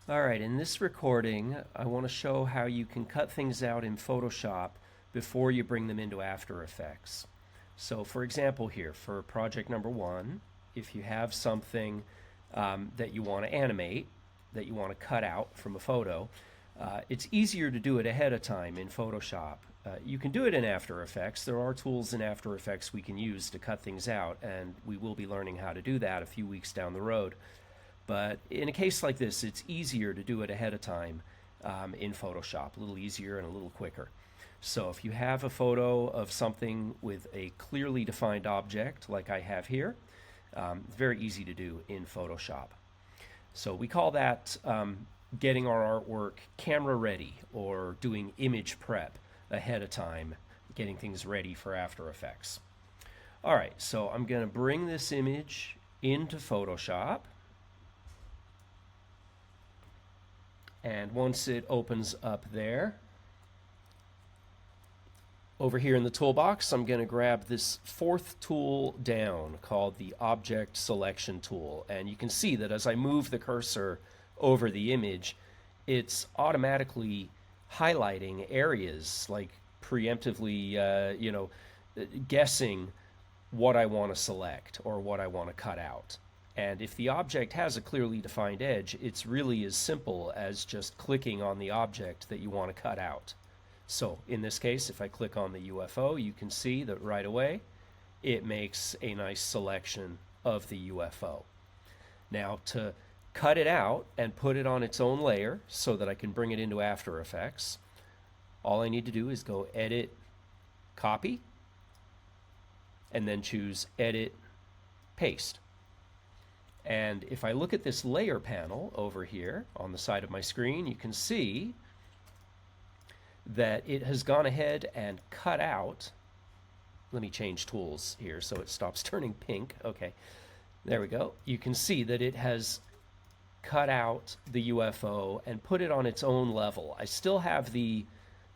Alright, in this recording, I want to show how you can cut things out in Photoshop before you bring them into After Effects. So for example here, for project number one, if you have something that you want to animate, that you want to cut out from a photo, it's easier to do it ahead of time in Photoshop. You can do it in After Effects. There are tools in After Effects we can use to cut things out, and we will be learning how to do that a few weeks down the road. But in a case like this, it's easier to do it ahead of time in Photoshop, a little easier and a little quicker. So if you have a photo of something with a clearly defined object, like I have here, it's very easy to do in Photoshop. So we call that getting our artwork camera ready, or doing image prep ahead of time, getting things ready for After Effects. All right, so I'm going to bring this image into Photoshop. And once it opens up there, over here in the toolbox, I'm going to grab this fourth tool down called the Object Selection tool. And you can see that as I move the cursor over the image, it's automatically highlighting areas, like preemptively, guessing what I want to select or what I want to cut out. And if the object has a clearly defined edge, it's really as simple as just clicking on the object that you want to cut out. So in this case, if I click on the UFO, you can see that right away it makes a nice selection of the UFO. Now, to cut it out and put it on its own layer so that I can bring it into After Effects, all I need to do is go Edit, Copy, and then choose Edit, Paste. And if I look at this layer panel over here on the side of my screen, you can see that it has gone ahead and cut out. Let me change tools here so it stops turning pink. Okay, there we go. You can see that it has cut out the UFO and put it on its own level. I still have the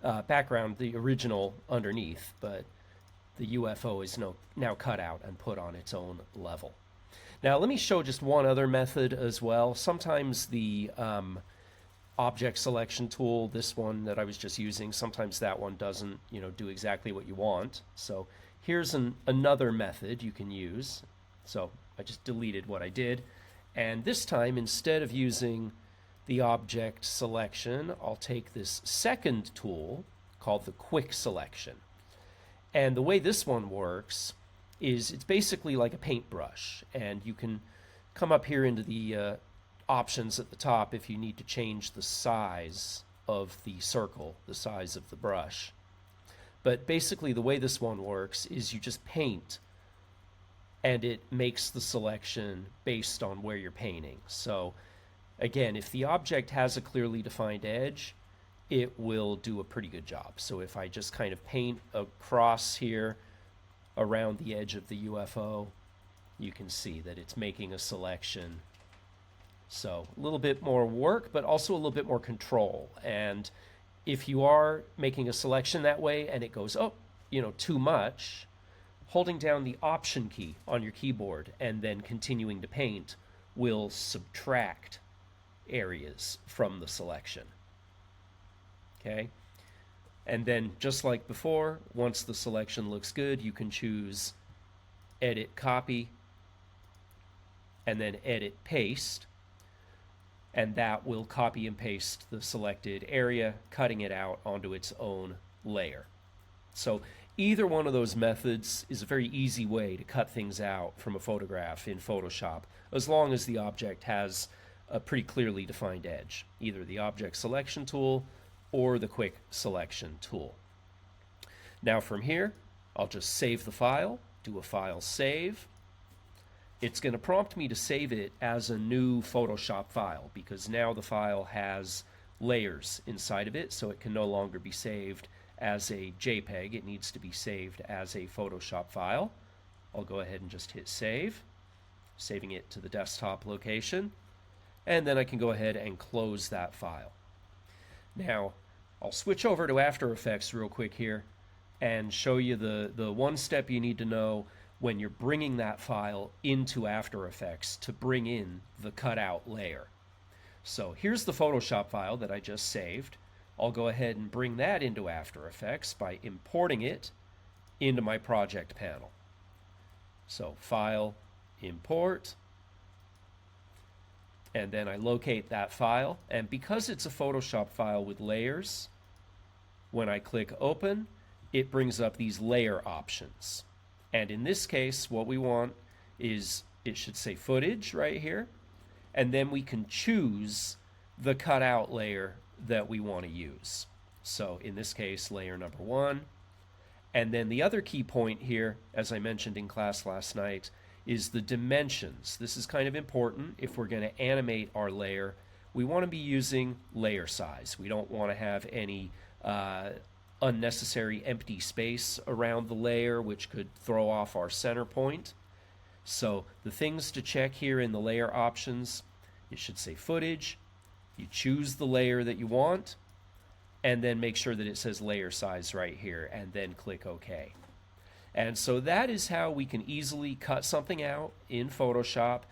background, the original, underneath, but the UFO is now cut out and put on its own level. Now let me show just one other method as well. Sometimes the object selection tool, this one that I was just using, sometimes that one doesn't do exactly what you want. So here's another method you can use. So I just deleted what I did. And this time, instead of using the object selection, I'll take this second tool called the quick selection. And the way this one works is it's basically like a paintbrush, and you can come up here into the options at the top if you need to change the size of the circle, the size of the brush. But basically the way this one works is you just paint, and it makes the selection based on where you're painting. So again, if the object has a clearly defined edge, it will do a pretty good job. So if I just kind of paint across here around the edge of the UFO, you can see that it's making a selection. So a little bit more work, but also a little bit more control. And if you are making a selection that way and it goes, too much, holding down the Option key on your keyboard and then continuing to paint will subtract areas from the selection. Okay? And then, just like before, once the selection looks good, you can choose Edit, Copy, and then Edit, Paste. And that will copy and paste the selected area, cutting it out onto its own layer. So either one of those methods is a very easy way to cut things out from a photograph in Photoshop, as long as the object has a pretty clearly defined edge, either the Object Selection tool or the Quick Selection tool. Now from here, I'll just save the file, do a file save. It's going to prompt me to save it as a new Photoshop file, because now the file has layers inside of it, so it can no longer be saved as a JPEG. It needs to be saved as a Photoshop file. I'll go ahead and just hit save, saving it to the desktop location, and then I can go ahead and close that file. Now, I'll switch over to After Effects real quick here and show you the one step you need to know when you're bringing that file into After Effects to bring in the cutout layer. So here's the Photoshop file that I just saved. I'll go ahead and bring that into After Effects by importing it into my project panel. So File, Import, and then I locate that file. And because it's a Photoshop file with layers, when I click Open, it brings up these layer options. And in this case, what we want is, it should say Footage right here, and then we can choose the cutout layer that we want to use. So in this case, layer number 1. And then the other key point here, as I mentioned in class last night, is the dimensions. This is kind of important. If we're going to animate our layer, we want to be using layer size. We don't want to have any unnecessary empty space around the layer, which could throw off our center point. So the things to check here in the layer options, it should say Footage. You choose the layer that you want, and then make sure that it says layer size right here, and then click OK. And so that is how we can easily cut something out in Photoshop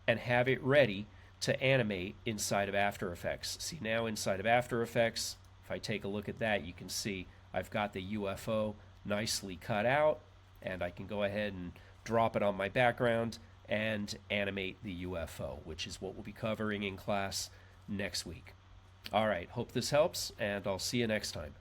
and have it ready to animate inside of After Effects. See, now inside of After Effects, if I take a look at that, you can see I've got the UFO nicely cut out, and I can go ahead and drop it on my background and animate the UFO, which is what we'll be covering in class next week. All right, hope this helps, and I'll see you next time.